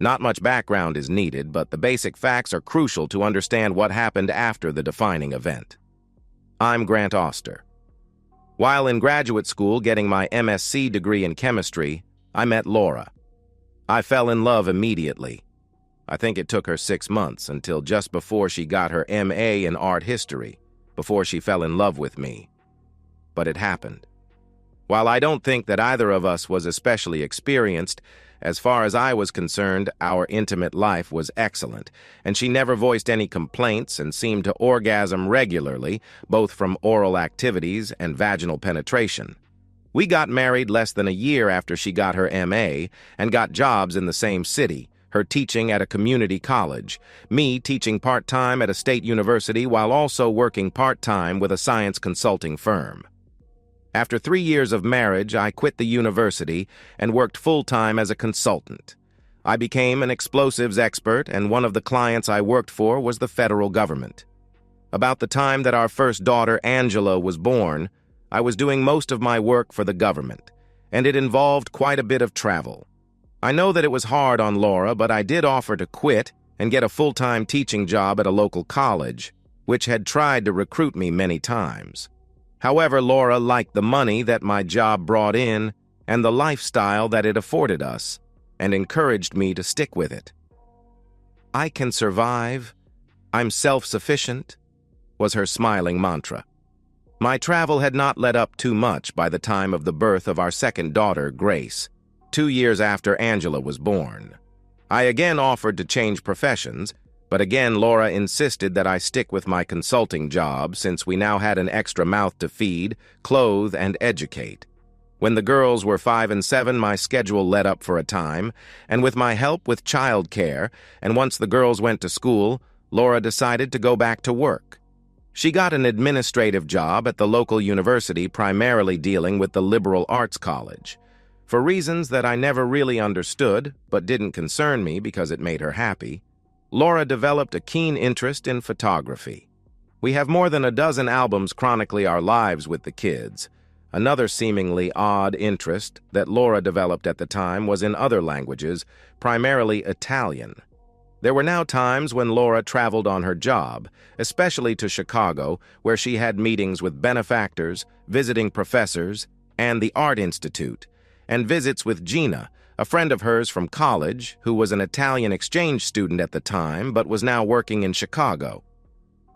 Not much background is needed, but the basic facts are crucial to understand what happened after the defining event. I'm Grant Oster. While in graduate school getting my MSc degree in chemistry, I met Laura. I fell in love immediately. I think it took her 6 months until just before she got her MA in art history, before she fell in love with me. But it happened. While I don't think that either of us was especially experienced, as far as I was concerned, our intimate life was excellent, and she never voiced any complaints and seemed to orgasm regularly, both from oral activities and vaginal penetration. We got married less than a year after she got her MA and got jobs in the same city, her teaching at a community college, me teaching part-time at a state university while also working part-time with a science consulting firm. After 3 years of marriage, I quit the university and worked full-time as a consultant. I became an explosives expert, and one of the clients I worked for was the federal government. About the time that our first daughter, Angela, was born, I was doing most of my work for the government, and it involved quite a bit of travel. I know that it was hard on Laura, but I did offer to quit and get a full-time teaching job at a local college, which had tried to recruit me many times. However, Laura liked the money that my job brought in and the lifestyle that it afforded us, and encouraged me to stick with it. "I can survive. I'm self-sufficient," was her smiling mantra. My travel had not let up too much by the time of the birth of our second daughter, Grace, 2 years after Angela was born. I again offered to change professions, but again Laura insisted that I stick with my consulting job since we now had an extra mouth to feed, clothe, and educate. When the girls were 5 and 7, my schedule let up for a time, and with my help with child care, and once the girls went to school, Laura decided to go back to work. She got an administrative job at the local university, primarily dealing with the liberal arts college. For reasons that I never really understood, but didn't concern me because it made her happy, Laura developed a keen interest in photography. We have more than a dozen albums chronicling our lives with the kids. Another seemingly odd interest that Laura developed at the time was in other languages, primarily Italian. There were now times when Laura traveled on her job, especially to Chicago, where she had meetings with benefactors, visiting professors, and the Art Institute, and visits with Gina, a friend of hers from college who was an Italian exchange student at the time but was now working in Chicago.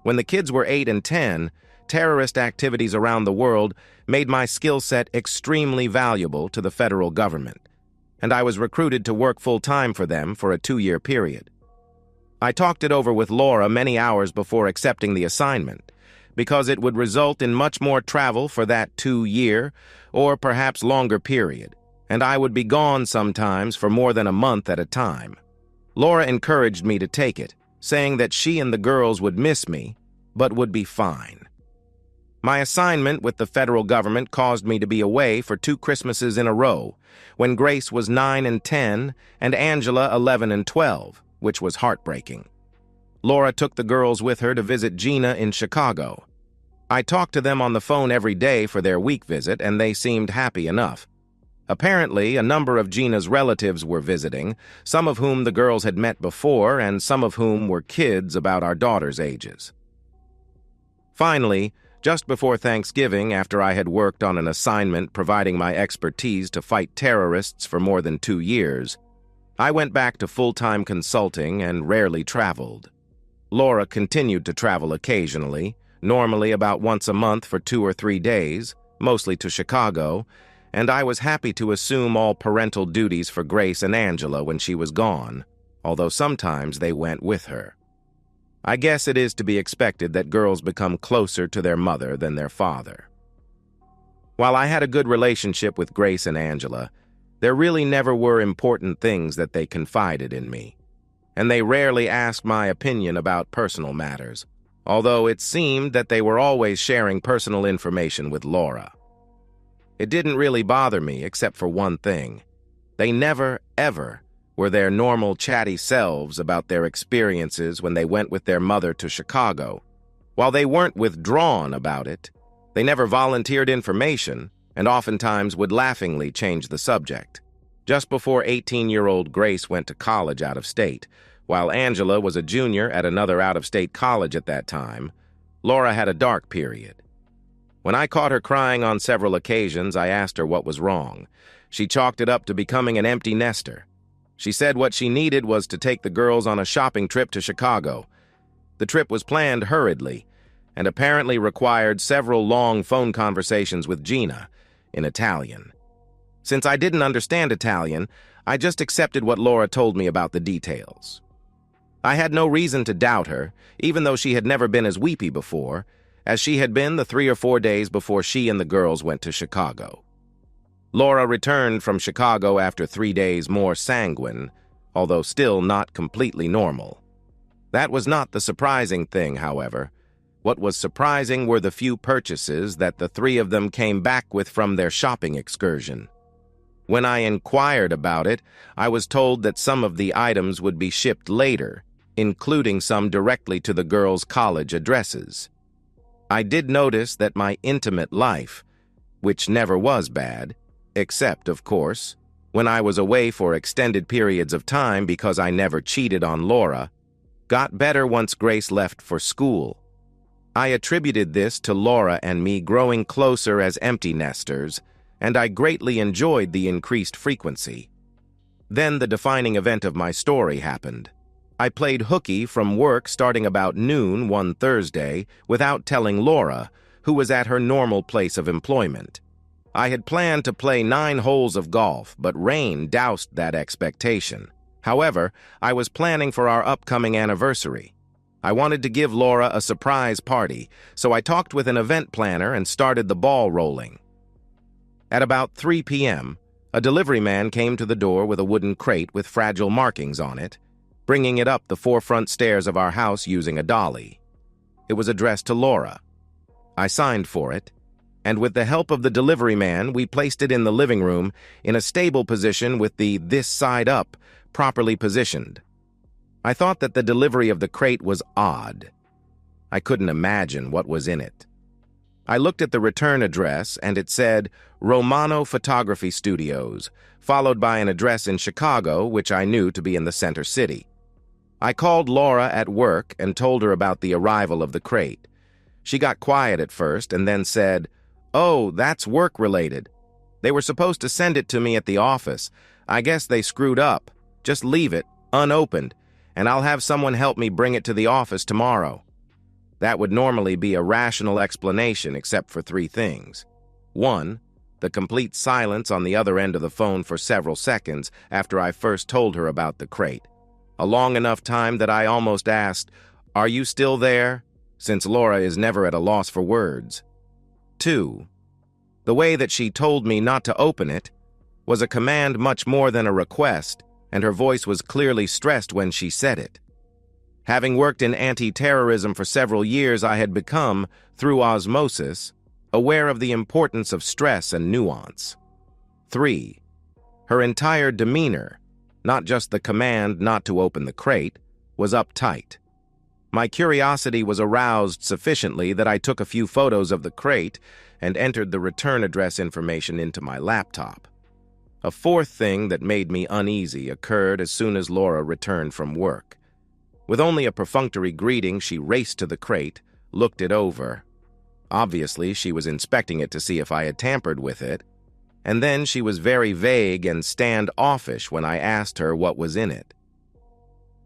When the kids were 8 and 10, terrorist activities around the world made my skill set extremely valuable to the federal government, and I was recruited to work full-time for them for a 2-year period. I talked it over with Laura many hours before accepting the assignment, because it would result in much more travel for that 2-year or perhaps longer period, and I would be gone sometimes for more than a month at a time. Laura encouraged me to take it, saying that she and the girls would miss me, but would be fine. My assignment with the federal government caused me to be away for 2 Christmases in a row, when Grace was 9 and 10 and Angela 11 and 12, which was heartbreaking. Laura took the girls with her to visit Gina in Chicago. I talked to them on the phone every day for their week visit, and they seemed happy enough. Apparently, a number of Gina's relatives were visiting, some of whom the girls had met before and some of whom were kids about our daughters' ages. Finally, just before Thanksgiving, after I had worked on an assignment providing my expertise to fight terrorists for more than 2 years, I went back to full-time consulting and rarely traveled. Laura continued to travel occasionally, normally about once a month for 2 or 3 days, mostly to Chicago, and I was happy to assume all parental duties for Grace and Angela when she was gone, although sometimes they went with her. I guess it is to be expected that girls become closer to their mother than their father. While I had a good relationship with Grace and Angela, there really never were important things that they confided in me, and they rarely asked my opinion about personal matters, although it seemed that they were always sharing personal information with Laura. It didn't really bother me except for one thing. They never, ever were their normal chatty selves about their experiences when they went with their mother to Chicago. While they weren't withdrawn about it, they never volunteered information and oftentimes would laughingly change the subject. just before 18-year-old Grace went to college out of state. While Angela was a junior at another out-of-state college at that time, Laura had a dark period. When I caught her crying on several occasions, I asked her what was wrong. She chalked it up to becoming an empty nester. She said what she needed was to take the girls on a shopping trip to Chicago. The trip was planned hurriedly and apparently required several long phone conversations with Gina in Italian. Since I didn't understand Italian, I just accepted what Laura told me about the details. I had no reason to doubt her, even though she had never been as weepy before, as she had been the 3 or 4 days before she and the girls went to Chicago. Laura returned from Chicago after 3 days more sanguine, although still not completely normal. That was not the surprising thing, however. What was surprising were the few purchases that the three of them came back with from their shopping excursion. When I inquired about it, I was told that some of the items would be shipped later, including some directly to the girls' college addresses. I did notice that my intimate life, which never was bad, except, of course, when I was away for extended periods of time because I never cheated on Laura, got better once Grace left for school. I attributed this to Laura and me growing closer as empty nesters, and I greatly enjoyed the increased frequency. Then the defining event of my story happened. I played hooky from work starting about noon one Thursday without telling Laura, who was at her normal place of employment. I had planned to play 9 holes of golf, but rain doused that expectation. However, I was planning for our upcoming anniversary. I wanted to give Laura a surprise party, so I talked with an event planner and started the ball rolling. At about 3 p.m., a delivery man came to the door with a wooden crate with fragile markings on it, bringing it up the 4 front stairs of our house using a dolly. It was addressed to Laura. I signed for it, and with the help of the delivery man, we placed it in the living room in a stable position with the "this side up" properly positioned. I thought that the delivery of the crate was odd. I couldn't imagine what was in it. I looked at the return address, and it said Romano Photography Studios, followed by an address in Chicago, which I knew to be in the center city. I called Laura at work and told her about the arrival of the crate. She got quiet at first and then said, "Oh, that's work-related. They were supposed to send it to me at the office. I guess they screwed up. Just leave it, unopened, and I'll have someone help me bring it to the office tomorrow." That would normally be a rational explanation except for 3 things. 1, the complete silence on the other end of the phone for several seconds after I first told her about the crate. A long enough time that I almost asked, "Are you still there?" since Laura is never at a loss for words. 2, the way that she told me not to open it was a command much more than a request, and her voice was clearly stressed when she said it. Having worked in anti-terrorism for several years, I had become, through osmosis, aware of the importance of stress and nuance. 3, her entire demeanor, not just the command not to open the crate, was uptight. My curiosity was aroused sufficiently that I took a few photos of the crate and entered the return address information into my laptop. A 4th thing that made me uneasy occurred as soon as Laura returned from work. With only a perfunctory greeting, she raced to the crate, looked it over. Obviously, she was inspecting it to see if I had tampered with it, and then she was very vague and standoffish when I asked her what was in it.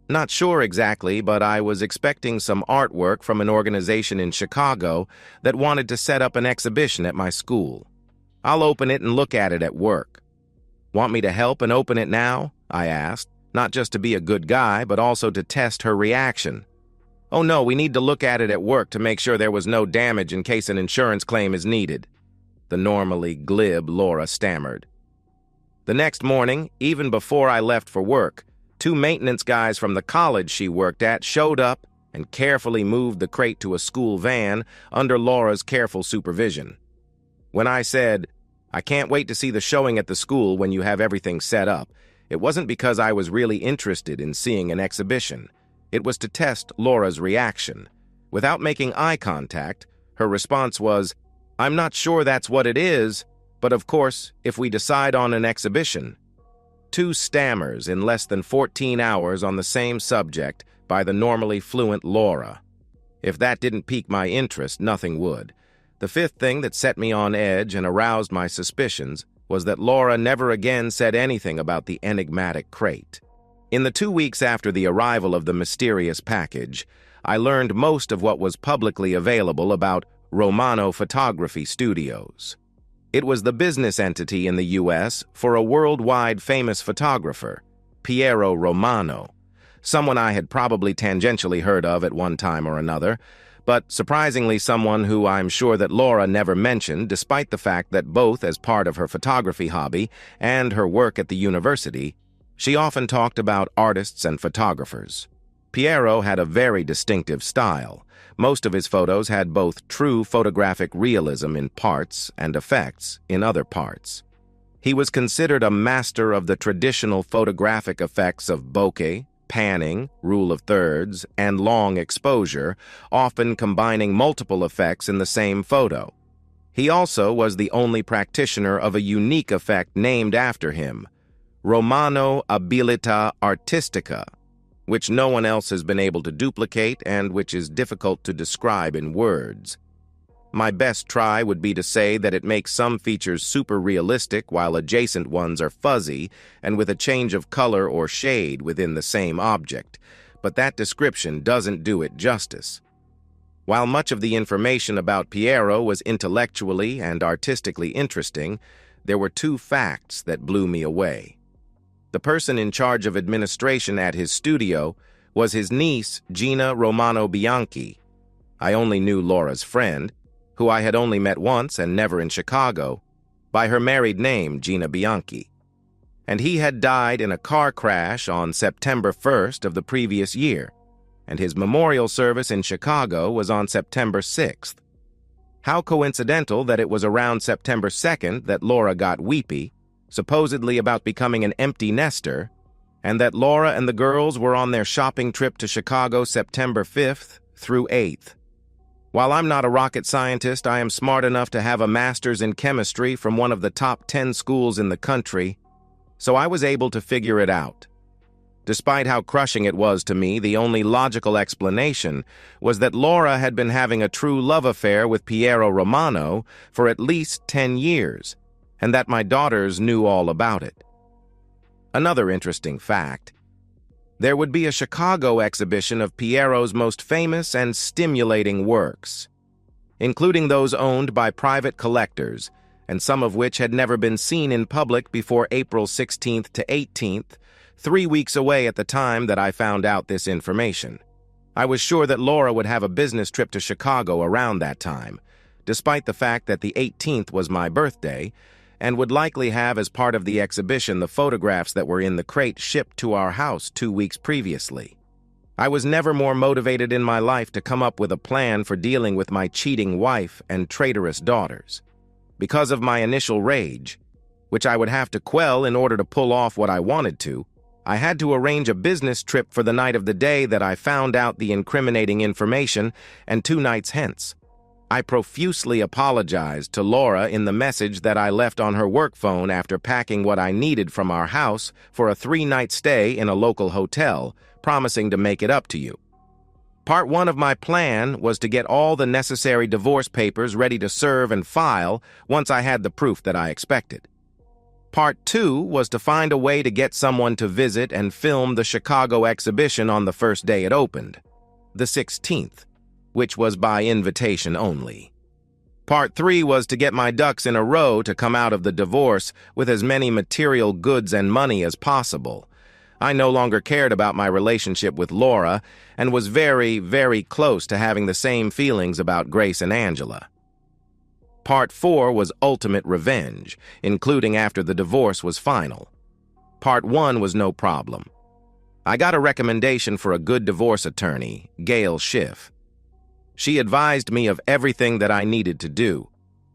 Not sure exactly, but I was expecting some artwork from an organization in Chicago that wanted to set up an exhibition at my school. "I'll open it and look at it at work." "Want me to help and open it now?" I asked, not just to be a good guy, but also to test her reaction. "Oh no, we need to look at it at work to make sure there was no damage in case an insurance claim is needed," the normally glib Laura stammered. The next morning, even before I left for work, 2 maintenance guys from the college she worked at showed up and carefully moved the crate to a school van under Laura's careful supervision. When I said, "I can't wait to see the showing at the school when you have everything set up," it wasn't because I was really interested in seeing an exhibition. It was to test Laura's reaction. Without making eye contact, her response was, "I'm not sure that's what it is, but of course, if we decide on an exhibition." 2 stammers in less than 14 hours on the same subject by the normally fluent Laura. If that didn't pique my interest, nothing would. The 5th thing that set me on edge and aroused my suspicions was that Laura never again said anything about the enigmatic crate. In the 2 weeks after the arrival of the mysterious package, I learned most of what was publicly available about Romano Photography Studios. It was the business entity in the U.S. for a worldwide famous photographer, Piero Romano, someone I had probably tangentially heard of at one time or another, but surprisingly someone who I'm sure that Laura never mentioned, despite the fact that both as part of her photography hobby and her work at the university, she often talked about artists and photographers. Piero had a very distinctive style. Most of his photos had both true photographic realism in parts and effects in other parts. He was considered a master of the traditional photographic effects of bokeh, panning, rule of thirds, and long exposure, often combining multiple effects in the same photo. He also was the only practitioner of a unique effect named after him, Romano Abilità Artistica, which no one else has been able to duplicate and which is difficult to describe in words. My best try would be to say that it makes some features super realistic while adjacent ones are fuzzy and with a change of color or shade within the same object, but that description doesn't do it justice. While much of the information about Piero was intellectually and artistically interesting, there were 2 facts that blew me away. The person in charge of administration at his studio was his niece, Gina Romano Bianchi. I only knew Laura's friend, who I had only met once and never in Chicago, by her married name, Gina Bianchi. And he had died in a car crash on September 1st of the previous year, and his memorial service in Chicago was on September 6th. How coincidental that it was around September 2nd that Laura got weepy, supposedly about becoming an empty nester, and that Laura and the girls were on their shopping trip to Chicago September 5th through 8th. While I'm not a rocket scientist, I am smart enough to have a master's in chemistry from one of the top 10 schools in the country, so I was able to figure it out. Despite how crushing it was to me, the only logical explanation was that Laura had been having a true love affair with Piero Romano for at least 10 years, and that my daughters knew all about it. Another interesting fact: there would be a Chicago exhibition of Piero's most famous and stimulating works, including those owned by private collectors, and some of which had never been seen in public before April 16th to 18th, 3 weeks away at the time that I found out this information. I was sure that Laura would have a business trip to Chicago around that time, despite the fact that the 18th was my birthday, and would likely have as part of the exhibition the photographs that were in the crate shipped to our house 2 weeks previously. I was never more motivated in my life to come up with a plan for dealing with my cheating wife and traitorous daughters. Because of my initial rage, which I would have to quell in order to pull off what I wanted to, I had to arrange a business trip for the night of the day that I found out the incriminating information and 2 nights hence. I profusely apologized to Laura in the message that I left on her work phone after packing what I needed from our house for a 3-night stay in a local hotel, promising to make it up to you. Part 1 of my plan was to get all the necessary divorce papers ready to serve and file once I had the proof that I expected. Part 2 was to find a way to get someone to visit and film the Chicago exhibition on the first day it opened, the 16th. Which was by invitation only. Part 3 was to get my ducks in a row to come out of the divorce with as many material goods and money as possible. I no longer cared about my relationship with Laura and was very, very close to having the same feelings about Grace and Angela. Part 4 was ultimate revenge, including after the divorce was final. Part 1 was no problem. I got a recommendation for a good divorce attorney, Gail Schiff. She advised me of everything that I needed to do,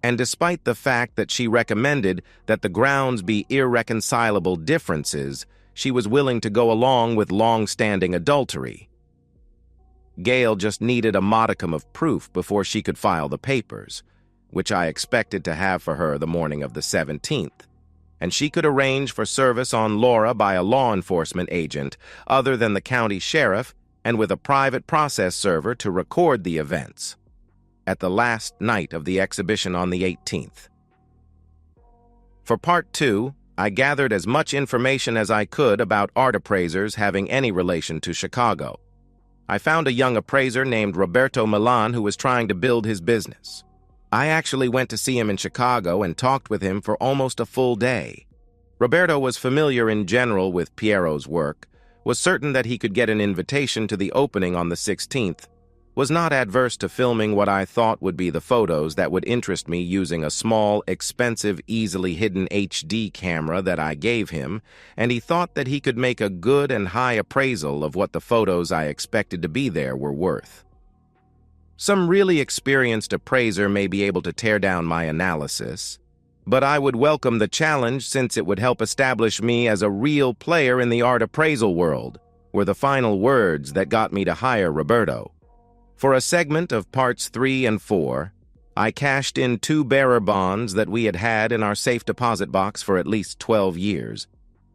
and despite the fact that she recommended that the grounds be irreconcilable differences, she was willing to go along with long-standing adultery. Gail just needed a modicum of proof before she could file the papers, which I expected to have for her the morning of the 17th. and she could arrange for service on Laura by a law enforcement agent other than the county sheriff and with a private process server to record the events. At the last night of the exhibition on the 18th. For Part 2, I gathered as much information as I could about art appraisers having any relation to Chicago. I found a young appraiser named Roberto Milan who was trying to build his business. I actually went to see him in Chicago and talked with him for almost a full day. Roberto was familiar in general with Piero's work, was certain that he could get an invitation to the opening on the 16th, was not adverse to filming what I thought would be the photos that would interest me using a small, expensive, easily hidden HD camera that I gave him, and he thought that he could make a good and high appraisal of what the photos I expected to be there were worth. Some really experienced appraiser may be able to tear down my analysis, but I would welcome the challenge since it would help establish me as a real player in the art appraisal world, were the final words that got me to hire Roberto. For a segment of Parts 3 and 4, I cashed in 2 bearer bonds that we had had in our safe deposit box for at least 12 years.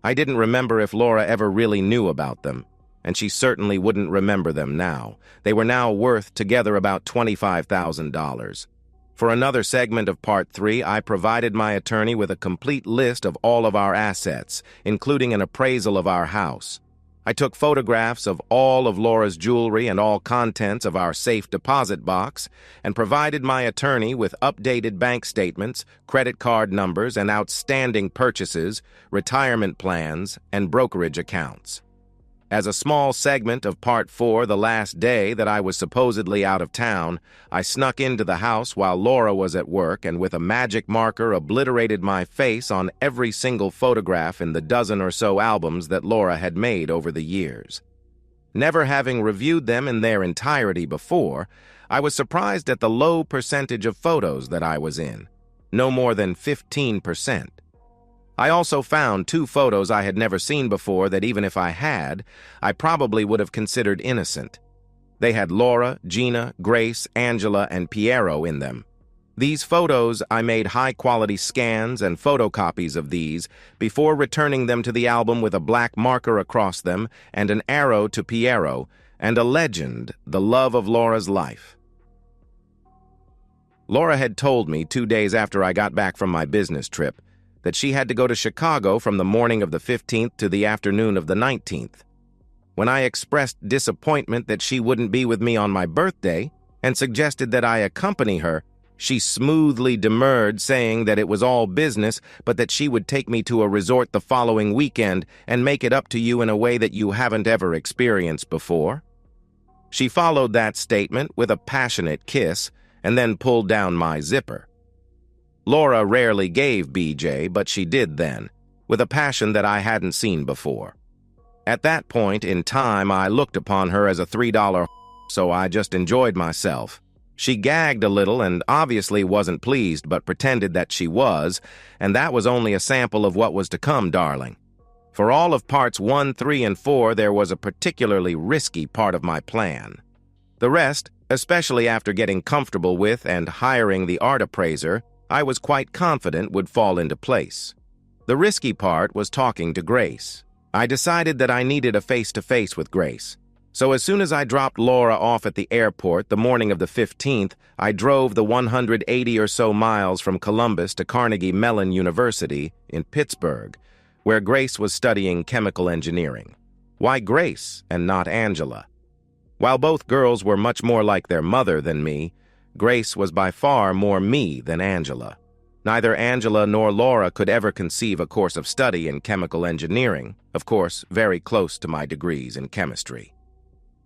I didn't remember if Laura ever really knew about them, and she certainly wouldn't remember them now. They were now worth together about $25,000. For another segment of Part 3, I provided my attorney with a complete list of all of our assets, including an appraisal of our house. I took photographs of all of Laura's jewelry and all contents of our safe deposit box and provided my attorney with updated bank statements, credit card numbers, and outstanding purchases, retirement plans, and brokerage accounts. As a small segment of Part 4, the last day that I was supposedly out of town, I snuck into the house while Laura was at work and with a magic marker obliterated my face on every single photograph in the dozen or so albums that Laura had made over the years. Never having reviewed them in their entirety before, I was surprised at the low percentage of photos that I was in, no more than 15%. I also found 2 photos I had never seen before that even if I had, I probably would have considered innocent. They had Laura, Gina, Grace, Angela, and Piero in them. These photos, I made high-quality scans and photocopies of these before returning them to the album with a black marker across them and an arrow to Piero and a legend, the love of Laura's life. Laura had told me 2 days after I got back from my business trip that she had to go to Chicago from the morning of the 15th to the afternoon of the 19th. When I expressed disappointment that she wouldn't be with me on my birthday and suggested that I accompany her, she smoothly demurred, saying that it was all business, but that she would take me to a resort the following weekend and make it up to you in a way that you haven't ever experienced before. She followed that statement with a passionate kiss and then pulled down my zipper. Laura rarely gave BJ, but she did then, with a passion that I hadn't seen before. At that point in time, I looked upon her as a $3 so I just enjoyed myself. She gagged a little and obviously wasn't pleased, but pretended that she was, and that was only a sample of what was to come, darling. For all of Parts 1, 3, and 4, there was a particularly risky part of my plan. The rest, especially after getting comfortable with and hiring the art appraiser, I was quite confident would fall into place. The risky part was talking to Grace. I decided that I needed a face-to-face with Grace. So as soon as I dropped Laura off at the airport the morning of the 15th, I drove the 180 or so miles from Columbus to Carnegie Mellon University in Pittsburgh, where Grace was studying chemical engineering. Why Grace and not Angela? While both girls were much more like their mother than me, Grace was by far more me than Angela. Neither Angela nor Laura could ever conceive a course of study in chemical engineering, of course, very close to my degrees in chemistry.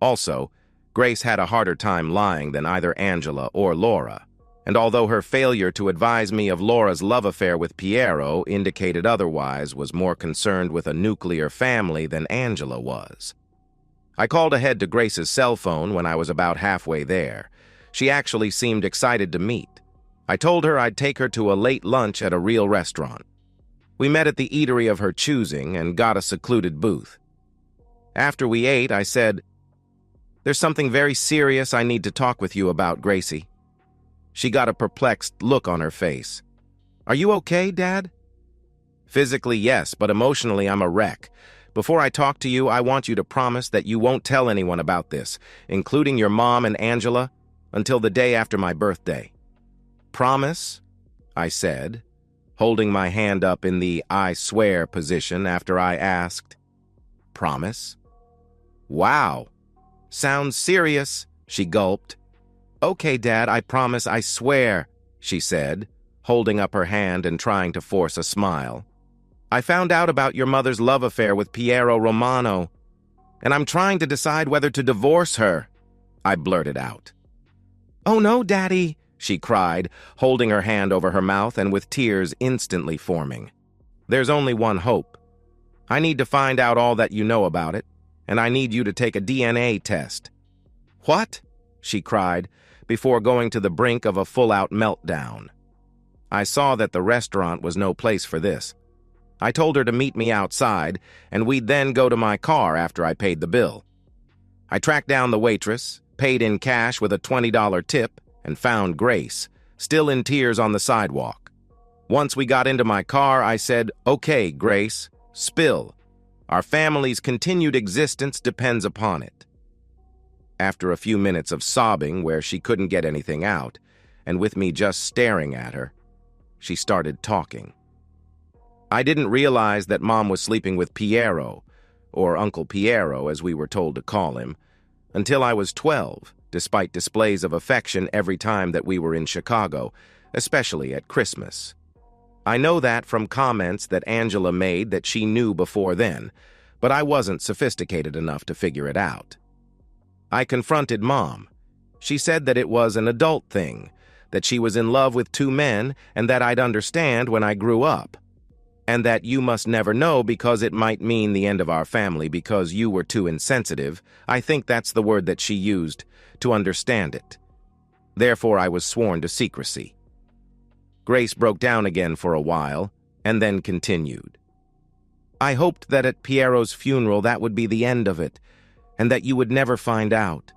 Also, Grace had a harder time lying than either Angela or Laura, and although her failure to advise me of Laura's love affair with Piero indicated otherwise, was more concerned with a nuclear family than Angela was. I called ahead to Grace's cell phone when I was about halfway there. She actually seemed excited to meet. I told her I'd take her to a late lunch at a real restaurant. We met at the eatery of her choosing and got a secluded booth. After we ate, I said, "There's something very serious I need to talk with you about, Gracie." She got a perplexed look on her face. "Are you okay, Dad?" Physically, yes, but emotionally, I'm a wreck. Before I talk to you, I want you to promise that you won't tell anyone about this, including your mom and Angela, until the day after my birthday. Promise? I said, holding my hand up in the I swear position after I asked. Promise? Wow. Sounds serious, she gulped. Okay, Dad, I promise, I swear, she said, holding up her hand and trying to force a smile. I found out about your mother's love affair with Piero Romano, and I'm trying to decide whether to divorce her, I blurted out. Oh no, Daddy, she cried, holding her hand over her mouth and with tears instantly forming. There's only one hope. I need to find out all that you know about it, and I need you to take a DNA test. What? She cried, before going to the brink of a full-out meltdown. I saw that the restaurant was no place for this. I told her to meet me outside, and we'd then go to my car after I paid the bill. I tracked down the waitress, paid in cash with a $20 tip, and found Grace, still in tears on the sidewalk. Once we got into my car, I said, Okay, Grace, spill. Our family's continued existence depends upon it. After a few minutes of sobbing where she couldn't get anything out, and with me just staring at her, she started talking. I didn't realize that Mom was sleeping with Piero, or Uncle Piero as we were told to call him, until I was 12, despite displays of affection every time that we were in Chicago, especially at Christmas. I know that from comments that Angela made that she knew before then, but I wasn't sophisticated enough to figure it out. I confronted Mom. She said that it was an adult thing, that she was in love with two men and that I'd understand when I grew up, and that you must never know because it might mean the end of our family because you were too insensitive. I think that's the word that she used, to understand it. Therefore, I was sworn to secrecy. Grace broke down again for a while, and then continued. I hoped that at Piero's funeral that would be the end of it, and that you would never find out.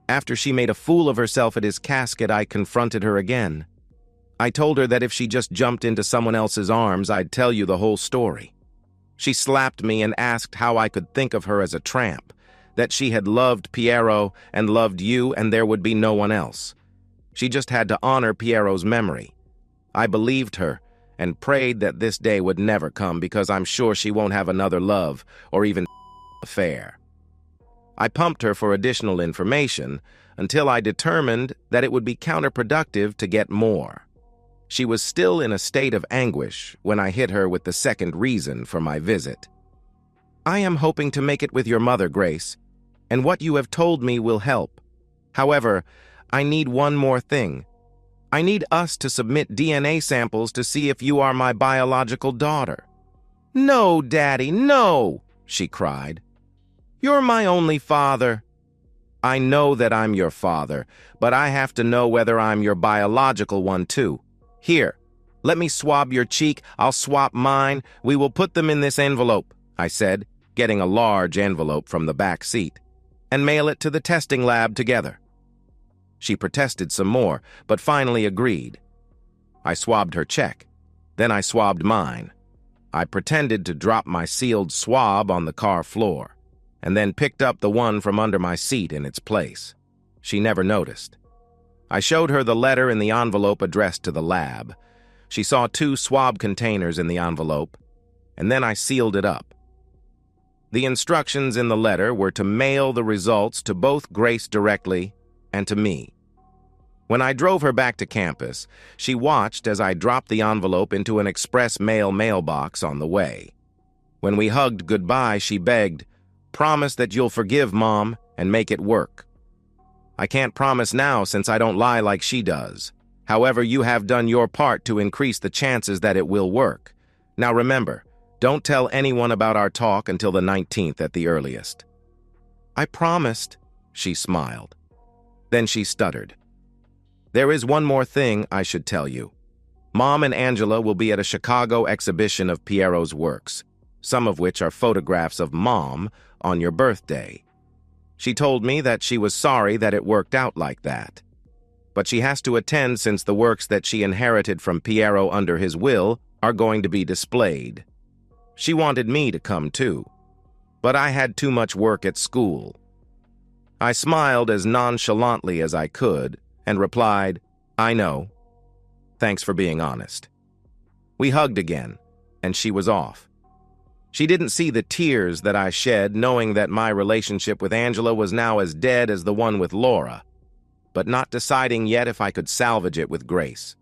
After she made a fool of herself at his casket, I confronted her again. I told her that if she just jumped into someone else's arms, I'd tell you the whole story. She slapped me and asked how I could think of her as a tramp, that she had loved Piero and loved you and there would be no one else. She just had to honor Piero's memory. I believed her and prayed that this day would never come because I'm sure she won't have another love or even affair. I pumped her for additional information until I determined that it would be counterproductive to get more. She was still in a state of anguish when I hit her with the second reason for my visit. I am hoping to make it with your mother, Grace, and what you have told me will help. However, I need one more thing. I need us to submit DNA samples to see if you are my biological daughter. No, Daddy, no, she cried. You're my only father. I know that I'm your father, but I have to know whether I'm your biological one too. Here, let me swab your cheek, I'll swap mine, we will put them in this envelope, I said, getting a large envelope from the back seat, and mail it to the testing lab together. She protested some more, but finally agreed. I swabbed her cheek, then I swabbed mine. I pretended to drop my sealed swab on the car floor, and then picked up the one from under my seat in its place. She never noticed. I showed her the letter in the envelope addressed to the lab. She saw 2 swab containers in the envelope, and then I sealed it up. The instructions in the letter were to mail the results to both Grace directly and to me. When I drove her back to campus, she watched as I dropped the envelope into an express mail mailbox on the way. When we hugged goodbye, she begged, "Promise that you'll forgive Mom and make it work." I can't promise now since I don't lie like she does. However, you have done your part to increase the chances that it will work. Now remember, don't tell anyone about our talk until the 19th at the earliest. I promised, she smiled. Then she stuttered. There is one more thing I should tell you. Mom and Angela will be at a Chicago exhibition of Piero's works, some of which are photographs of Mom on your birthday. She told me that she was sorry that it worked out like that. But she has to attend since the works that she inherited from Piero under his will are going to be displayed. She wanted me to come too, but I had too much work at school. I smiled as nonchalantly as I could and replied, "I know. Thanks for being honest." We hugged again, and she was off. She didn't see the tears that I shed, knowing that my relationship with Angela was now as dead as the one with Laura, but not deciding yet if I could salvage it with Grace.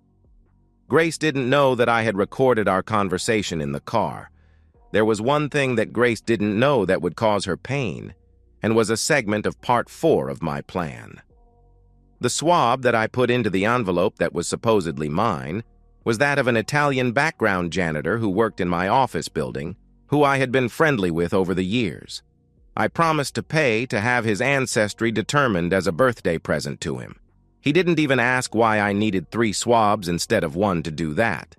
Grace didn't know that I had recorded our conversation in the car. There was one thing that Grace didn't know that would cause her pain, and was a segment of part 4 of my plan. The swab that I put into the envelope that was supposedly mine was that of an Italian background janitor who worked in my office building, who I had been friendly with over the years. I promised to pay to have his ancestry determined as a birthday present to him. He didn't even ask why I needed 3 swabs instead of 1 to do that.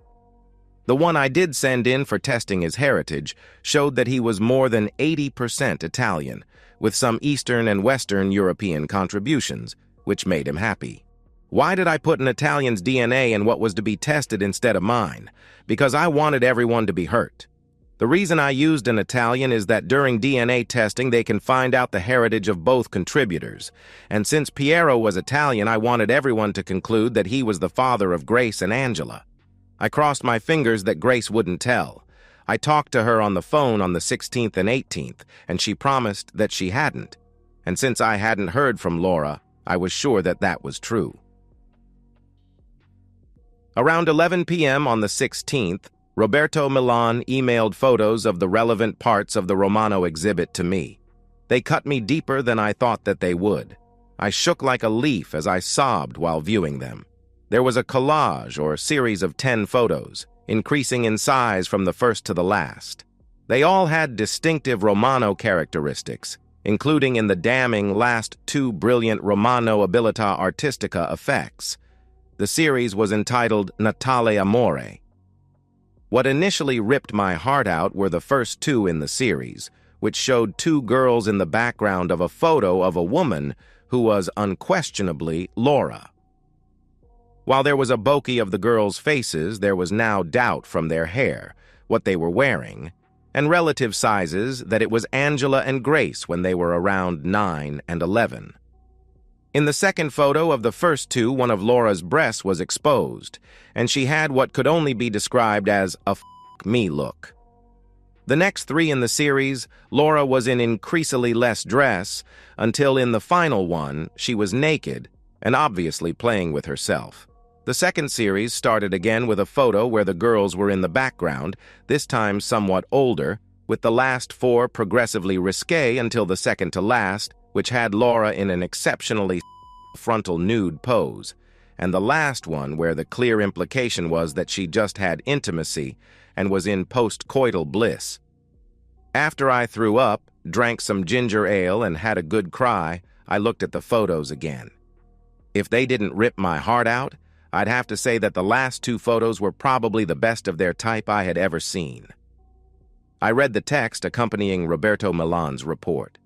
The one I did send in for testing his heritage showed that he was more than 80% Italian, with some Eastern and Western European contributions, which made him happy. Why did I put an Italian's DNA in what was to be tested instead of mine? Because I wanted everyone to be hurt. The reason I used an Italian is that during DNA testing they can find out the heritage of both contributors, and since Piero was Italian, I wanted everyone to conclude that he was the father of Grace and Angela. I crossed my fingers that Grace wouldn't tell. I talked to her on the phone on the 16th and 18th, and she promised that she hadn't. And since I hadn't heard from Laura, I was sure that that was true. Around 11 p.m. on the 16th, Roberto Milan emailed photos of the relevant parts of the Romano exhibit to me. They cut me deeper than I thought that they would. I shook like a leaf as I sobbed while viewing them. There was a collage or series of 10 photos, increasing in size from the first to the last. They all had distinctive Romano characteristics, including in the damning last 2 brilliant Romano abilità artistica effects. The series was entitled Natale Amore. What initially ripped my heart out were the first 2 in the series, which showed 2 girls in the background of a photo of a woman who was unquestionably Laura. While there was a bokeh of the girls' faces, there was now doubt from their hair, what they were wearing, and relative sizes that it was Angela and Grace when they were around 9 and 11. In the second photo of the first 2, one of Laura's breasts was exposed, and she had what could only be described as a "f*** me" look. The next 3 in the series, Laura was in increasingly less dress, until in the final one, she was naked and obviously playing with herself. The second series started again with a photo where the girls were in the background, this time somewhat older, with the last 4 progressively risque until the second to last, which had Laura in an exceptionally frontal nude pose, and the last one where the clear implication was that she just had intimacy and was in post-coital bliss. After I threw up, drank some ginger ale, and had a good cry, I looked at the photos again. If they didn't rip my heart out, I'd have to say that the last 2 photos were probably the best of their type I had ever seen. I read the text accompanying Roberto Milan's report.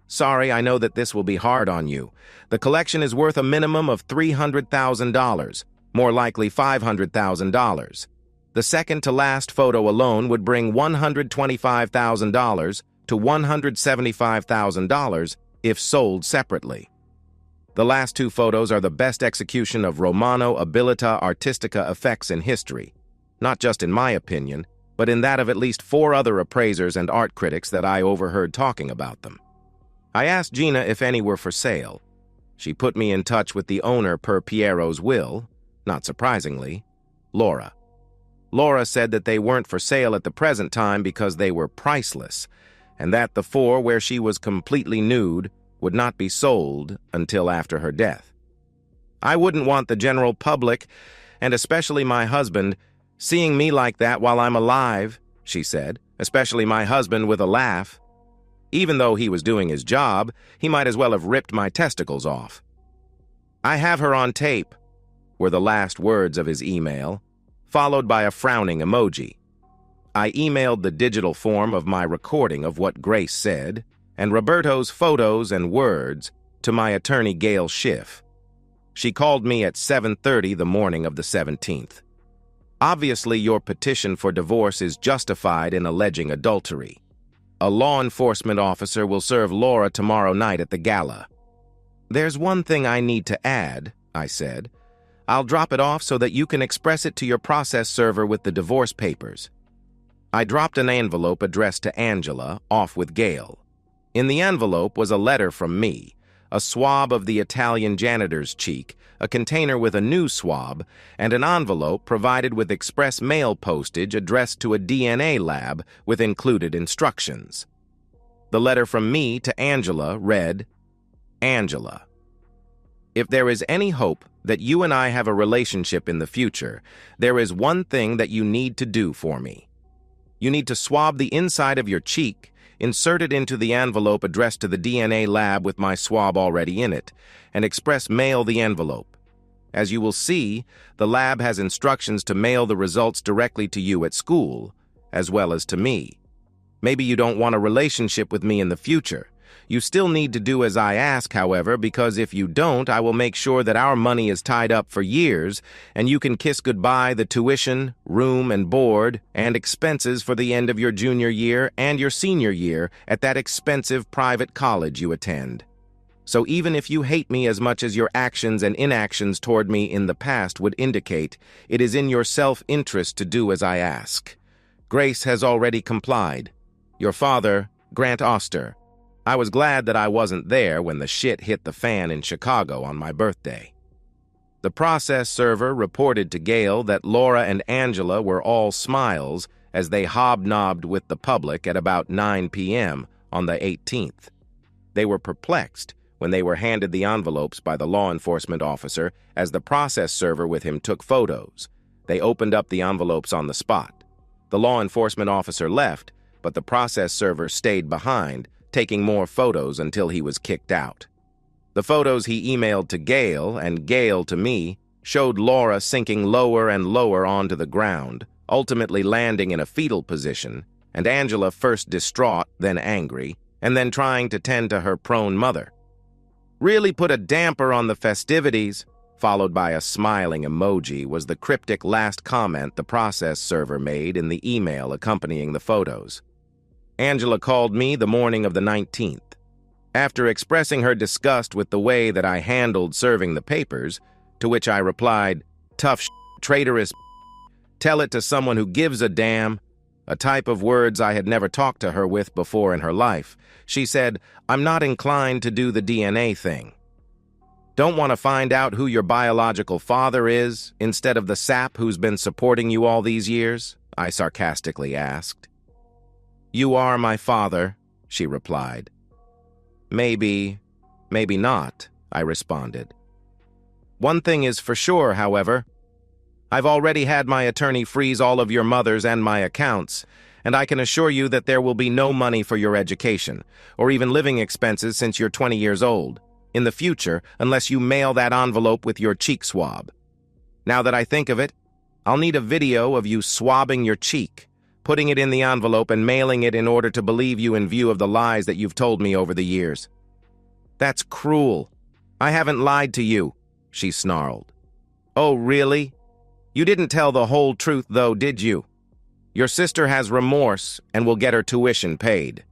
"Sorry, I know that this will be hard on you. The collection is worth a minimum of $300,000, more likely $500,000. The second to last photo alone would bring $125,000 to $175,000 if sold separately. The last 2 photos are the best execution of Romano abilità artistica effects in history, not just in my opinion, but in that of at least 4 other appraisers and art critics that I overheard talking about them." I asked Gina if any were for sale. She put me in touch with the owner per Piero's will, not surprisingly, Laura. Laura said that they weren't for sale at the present time because they were priceless, and that the 4 where she was completely nude would not be sold until after her death. "I wouldn't want the general public, and especially my husband, seeing me like that while I'm alive," she said, "especially my husband," with a laugh. Even though he was doing his job, he might as well have ripped my testicles off. "I have her on tape," were the last words of his email, followed by a frowning emoji. I emailed the digital form of my recording of what Grace said, and Roberto's photos and words to my attorney Gail Schiff. She called me at 7:30 the morning of the 17th. Obviously, your petition for divorce is justified in alleging adultery. A law enforcement officer will serve Laura tomorrow night at the gala. There's one thing I need to add, I said. I'll drop it off so that you can express it to your process server with the divorce papers. I dropped an envelope addressed to Angela, off with Gail. In the envelope was a letter from me, a swab of the Italian janitor's cheek, a container with a new swab, and an envelope provided with express mail postage addressed to a DNA lab with included instructions. The letter from me to Angela read, Angela, if there is any hope that you and I have a relationship in the future, there is one thing that you need to do for me. You need to swab the inside of your cheek, insert it into the envelope addressed to the DNA lab with my swab already in it, and express mail the envelope. As you will see, the lab has instructions to mail the results directly to you at school, as well as to me. Maybe you don't want a relationship with me in the future. You still need to do as I ask, however, because if you don't, I will make sure that our money is tied up for years, and you can kiss goodbye the tuition, room and board, and expenses for the end of your junior year and your senior year at that expensive private college you attend. So even if you hate me as much as your actions and inactions toward me in the past would indicate, it is in your self-interest to do as I ask. Grace has already complied. Your father, Grant Oster. I was glad that I wasn't there when the shit hit the fan in Chicago on my birthday. The process server reported to Gail that Laura and Angela were all smiles as they hobnobbed with the public at about 9 p.m. on the 18th. They were perplexed when they were handed the envelopes by the law enforcement officer as the process server with him took photos. They opened up the envelopes on the spot. The law enforcement officer left, but the process server stayed behind, taking more photos until he was kicked out. The photos he emailed to Gail and Gail to me showed Laura sinking lower and lower onto the ground, ultimately landing in a fetal position, and Angela first distraught, then angry, and then trying to tend to her prone mother. Really put a damper on the festivities, followed by a smiling emoji, was the cryptic last comment the process server made in the email accompanying the photos. Angela called me the morning of the 19th. After expressing her disgust with the way that I handled serving the papers, to which I replied, tough traitorous tell it to someone who gives a damn, a type of words I had never talked to her with before in her life, she said, I'm not inclined to do the DNA thing. Don't want to find out who your biological father is instead of the sap who's been supporting you all these years? I sarcastically asked. You are my father, she replied. Maybe not, I responded. One thing is for sure, however. I've already had my attorney freeze all of your mother's and my accounts, and I can assure you that there will be no money for your education, or even living expenses since you're 20 years old, in the future, unless you mail that envelope with your cheek swab. Now that I think of it, I'll need a video of you swabbing your cheek, putting it in the envelope and mailing it in order to believe you in view of the lies that you've told me over the years. That's cruel. I haven't lied to you, she snarled. Oh, really? You didn't tell the whole truth, though, did you? Your sister has remorse and will get her tuition paid.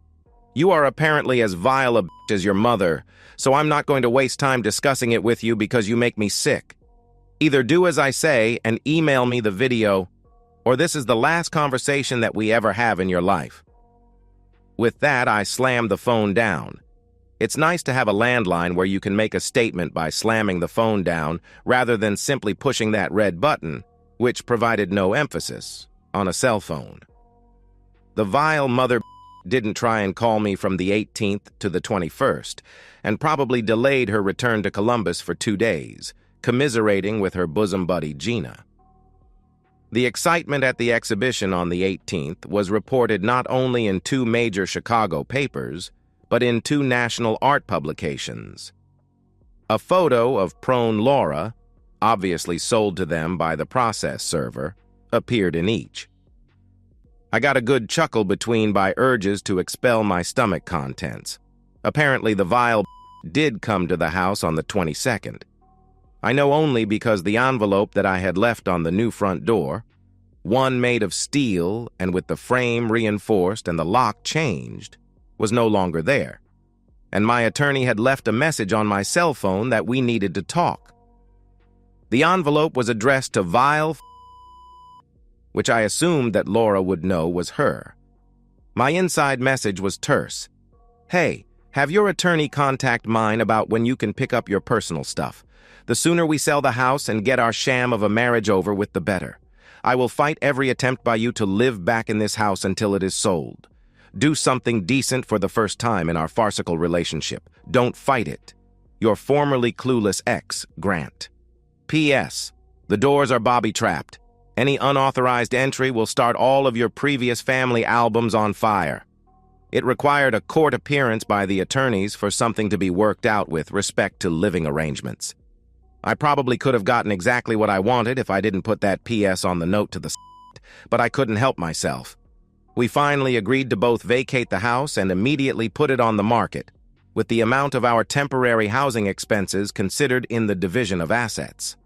You are apparently as vile a bitch as your mother, so I'm not going to waste time discussing it with you because you make me sick. Either do as I say and email me the video, or this is the last conversation that we ever have in your life. With that, I slammed the phone down. It's nice to have a landline where you can make a statement by slamming the phone down rather than simply pushing that red button, which provided no emphasis, on a cell phone. The vile mother didn't try and call me from the 18th to the 21st, and probably delayed her return to Columbus for 2 days, commiserating with her bosom buddy Gina. The excitement at the exhibition on the 18th was reported not only in 2 major Chicago papers, but in 2 national art publications. A photo of prone Laura, obviously sold to them by the process server, appeared in each. I got a good chuckle between by urges to expel my stomach contents. Apparently the vile did come to the house on the 22nd. I know only because the envelope that I had left on the new front door, one made of steel and with the frame reinforced and the lock changed, was no longer there, and my attorney had left a message on my cell phone that we needed to talk. The envelope was addressed to vile which I assumed that Laura would know was her. My inside message was terse. Hey, have your attorney contact mine about when you can pick up your personal stuff. The sooner we sell the house and get our sham of a marriage over with, the better. I will fight every attempt by you to live back in this house until it is sold. Do something decent for the first time in our farcical relationship. Don't fight it. Your formerly clueless ex, Grant. P.S. The doors are bobby-trapped. Any unauthorized entry will start all of your previous family albums on fire. It required a court appearance by the attorneys for something to be worked out with respect to living arrangements. I probably could have gotten exactly what I wanted if I didn't put that P.S. on the note to the but I couldn't help myself. We finally agreed to both vacate the house and immediately put it on the market, with the amount of our temporary housing expenses considered in the division of assets.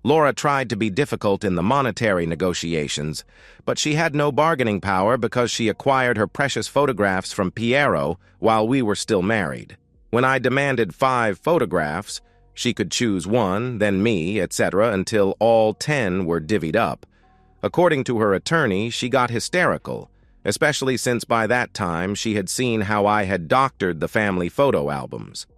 Laura tried to be difficult in the monetary negotiations, but she had no bargaining power because she acquired her precious photographs from Piero while we were still married. When I demanded 5 photographs, she could choose 1, then me, etc., until all 10 were divvied up. According to her attorney, she got hysterical, especially since by that time she had seen how I had doctored the family photo albums.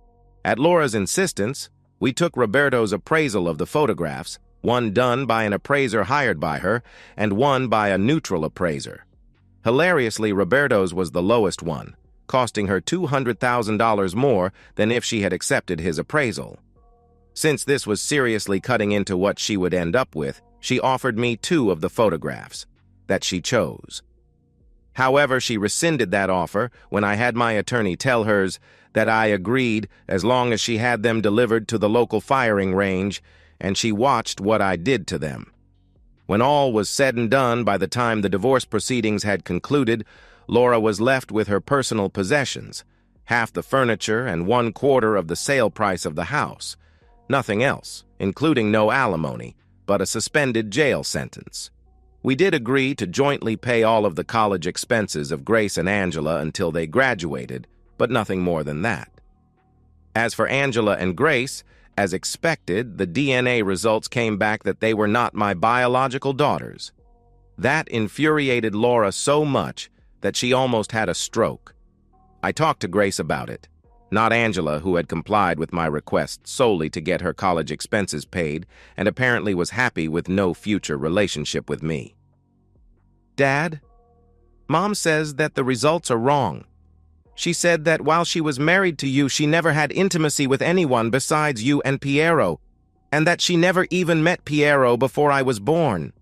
At Laura's insistence, we took Roberto's appraisal of the photographs, one done by an appraiser hired by her, and one by a neutral appraiser. Hilariously, Roberto's was the lowest one, costing her $200,000 more than if she had accepted his appraisal. Since this was seriously cutting into what she would end up with, she offered me 2 of the photographs that she chose. However, she rescinded that offer when I had my attorney tell hers that I agreed as long as she had them delivered to the local firing range and she watched what I did to them. When all was said and done, by the time the divorce proceedings had concluded, Laura was left with her personal possessions, half the furniture and 1/4 of the sale price of the house. Nothing else, including no alimony, but a suspended jail sentence. We did agree to jointly pay all of the college expenses of Grace and Angela until they graduated, but nothing more than that. As for Angela and Grace, as expected, the DNA results came back that they were not my biological daughters. That infuriated Laura so much that she almost had a stroke. I talked to Grace about it, not Angela, who had complied with my request solely to get her college expenses paid and apparently was happy with no future relationship with me. Dad, Mom says that the results are wrong. She said that while she was married to you, she never had intimacy with anyone besides you and Piero, and that she never even met Piero before I was born.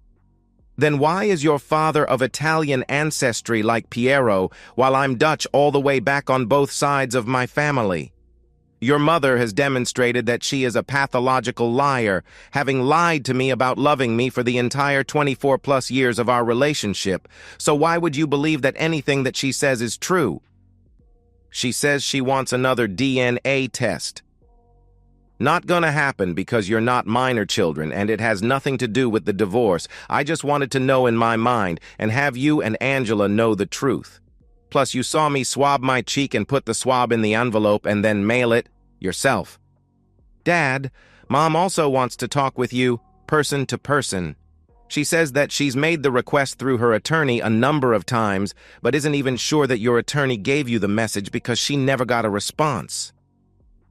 Then why is your father of Italian ancestry like Piero, while I'm Dutch all the way back on both sides of my family? Your mother has demonstrated that she is a pathological liar, having lied to me about loving me for the entire 24+ years of our relationship, so why would you believe that anything that she says is true? She says she wants another DNA test. Not gonna happen because you're not minor children and it has nothing to do with the divorce. I just wanted to know in my mind and have you and Angela know the truth. Plus, you saw me swab my cheek and put the swab in the envelope and then mail it yourself. Dad, Mom also wants to talk with you, person to person. She says that she's made the request through her attorney a number of times, but isn't even sure that your attorney gave you the message because she never got a response.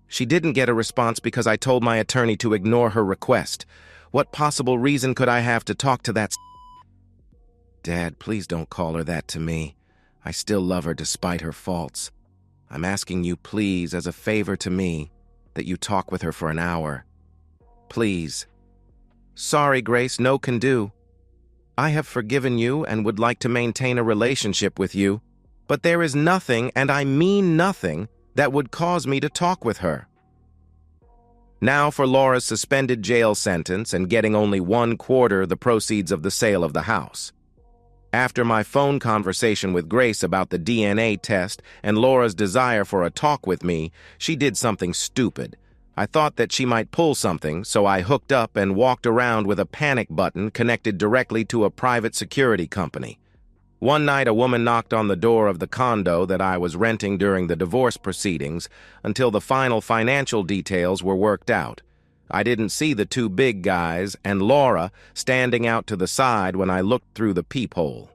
She didn't get a response because I told my attorney to ignore her request. What possible reason could I have to talk to that Dad, please don't call her that to me. I still love her despite her faults. I'm asking you, please, as a favor to me, that you talk with her for an hour. Please. Sorry, Grace, no can do. I have forgiven you and would like to maintain a relationship with you, but there is nothing, and I mean nothing, that would cause me to talk with her. Now for Laura's suspended jail sentence and getting only 1/4 the proceeds of the sale of the house. After my phone conversation with Grace about the DNA test and Laura's desire for a talk with me, she did something stupid, I thought that she might pull something, so I hooked up and walked around with a panic button connected directly to a private security company. One night, a woman knocked on the door of the condo that I was renting during the divorce proceedings until the final financial details were worked out. I didn't see the two big guys and Laura standing out to the side when I looked through the peephole.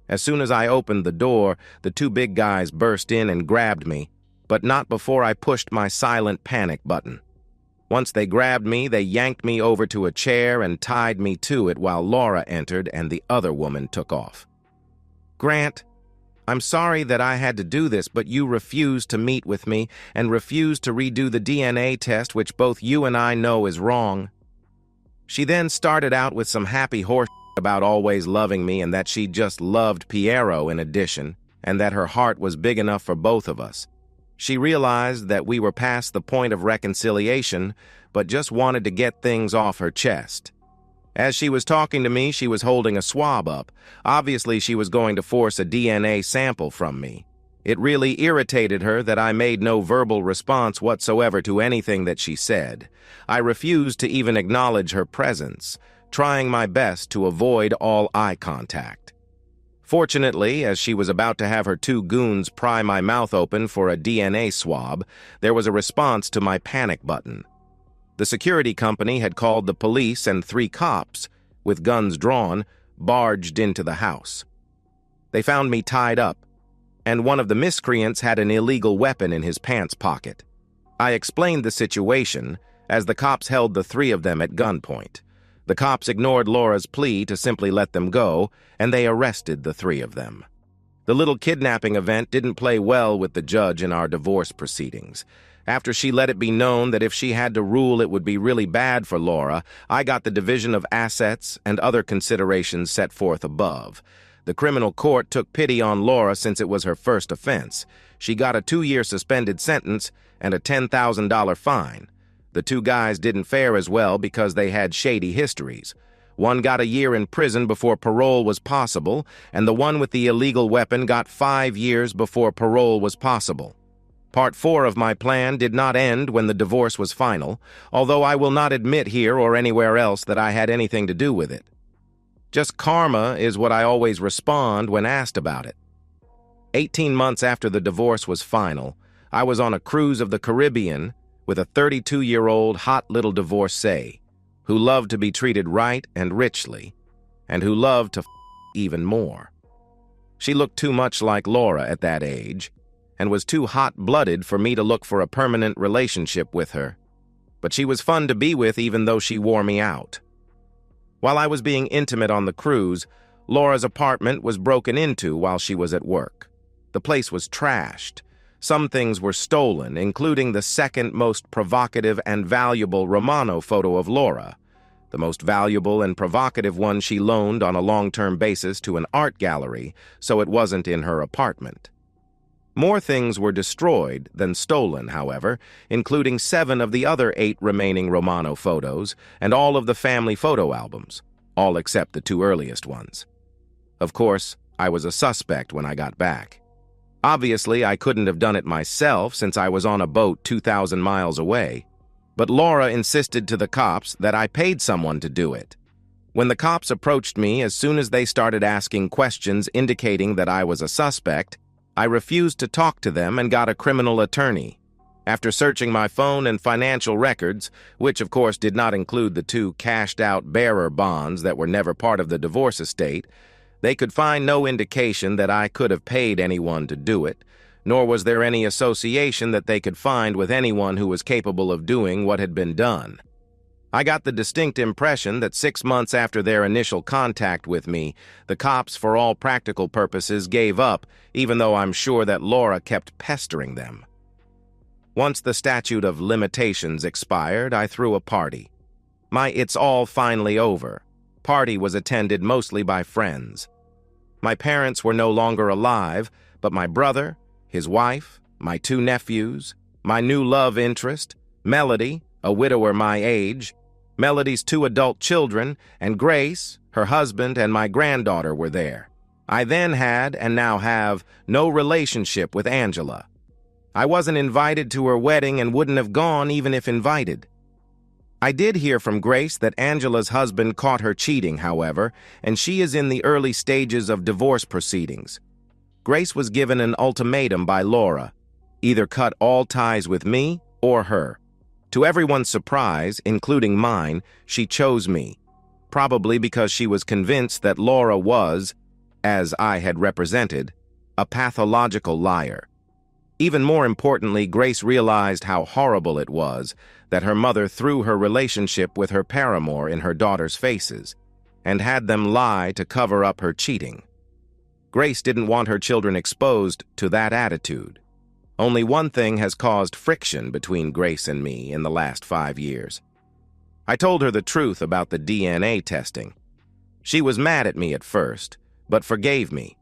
As soon as I opened the door, the two big guys burst in and grabbed me, but not before I pushed my silent panic button. Once they grabbed me, they yanked me over to a chair and tied me to it while Laura entered and the other woman took off. "Grant, I'm sorry that I had to do this, but you refused to meet with me and refused to redo the DNA test, which both you and I know is wrong." She then started out with some happy horse about always loving me and that she just loved Piero in addition, and that her heart was big enough for both of us. She realized that we were past the point of reconciliation, but just wanted to get things off her chest. As she was talking to me, she was holding a swab up. Obviously, she was going to force a DNA sample from me. It really irritated her that I made no verbal response whatsoever to anything that she said. I refused to even acknowledge her presence, trying my best to avoid all eye contact. Fortunately, as she was about to have her two goons pry my mouth open for a DNA swab, there was a response to my panic button. The security company had called the police and 3 cops, with guns drawn, barged into the house. They found me tied up, and one of the miscreants had an illegal weapon in his pants pocket. I explained the situation as the cops held the 3 of them at gunpoint. The cops ignored Laura's plea to simply let them go, and they arrested the 3 of them. The little kidnapping event didn't play well with the judge in our divorce proceedings. After she let it be known that if she had to rule it would be really bad for Laura, I got the division of assets and other considerations set forth above. The criminal court took pity on Laura since it was her first offense. She got a 2-year suspended sentence and a $10,000 fine. The 2 guys didn't fare as well because they had shady histories. One got a year in prison before parole was possible, and the one with the illegal weapon got 5 years before parole was possible. Part 4 of my plan did not end when the divorce was final, although I will not admit here or anywhere else that I had anything to do with it. Just karma is what I always respond when asked about it. 18 months after the divorce was final, I was on a cruise of the Caribbean with a 32-year-old hot little divorcee who loved to be treated right and richly, and who loved to even more. She looked too much like Laura at that age, and was too hot-blooded for me to look for a permanent relationship with her. But she was fun to be with even though she wore me out. While I was being intimate on the cruise, Laura's apartment was broken into while she was at work. The place was trashed. Some things were stolen, including the second most provocative and valuable Romano photo of Laura. The most valuable and provocative one she loaned on a long-term basis to an art gallery, so it wasn't in her apartment. More things were destroyed than stolen, however, including 7 of the other 8 remaining Romano photos and all of the family photo albums, all except the 2 earliest ones. Of course, I was a suspect when I got back. Obviously, I couldn't have done it myself since I was on a boat 2,000 miles away, but Laura insisted to the cops that I paid someone to do it. When the cops approached me, as soon as they started asking questions indicating that I was a suspect, I refused to talk to them and got a criminal attorney. After searching my phone and financial records, which of course did not include the 2 cashed-out bearer bonds that were never part of the divorce estate, they could find no indication that I could have paid anyone to do it, nor was there any association that they could find with anyone who was capable of doing what had been done. I got the distinct impression that 6 months after their initial contact with me, the cops, for all practical purposes, gave up, even though I'm sure that Laura kept pestering them. Once the statute of limitations expired, I threw a party. My "it's all finally over" party was attended mostly by friends. My parents were no longer alive, but my brother, his wife, my 2 nephews, my new love interest, Melody, a widower my age, Melody's 2 adult children, and Grace, her husband, and my granddaughter were there. I then had, and now have, no relationship with Angela. I wasn't invited to her wedding and wouldn't have gone even if invited. I did hear from Grace that Angela's husband caught her cheating, however, and she is in the early stages of divorce proceedings. Grace was given an ultimatum by Laura: either cut all ties with me or her. To everyone's surprise, including mine, she chose me, probably because she was convinced that Laura was, as I had represented, a pathological liar. Even more importantly, Grace realized how horrible it was that her mother threw her relationship with her paramour in her daughter's faces and had them lie to cover up her cheating. Grace didn't want her children exposed to that attitude. Only one thing has caused friction between Grace and me in the last 5 years. I told her the truth about the DNA testing. She was mad at me at first, but forgave me,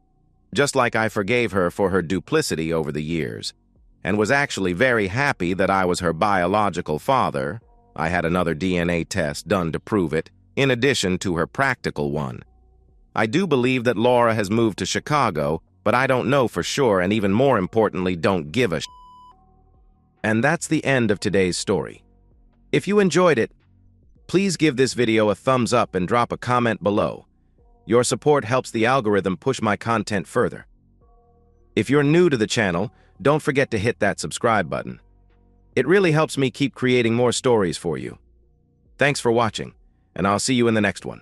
just like I forgave her for her duplicity over the years, and was actually very happy that I was her biological father. I had another DNA test done to prove it, in addition to her practical one. I do believe that Laura has moved to Chicago, but I don't know for sure, and even more importantly, don't give a shit. And that's the end of today's story. If you enjoyed it, please give this video a thumbs up and drop a comment below. Your support helps the algorithm push my content further. If you're new to the channel, don't forget to hit that subscribe button. It really helps me keep creating more stories for you. Thanks for watching, and I'll see you in the next one.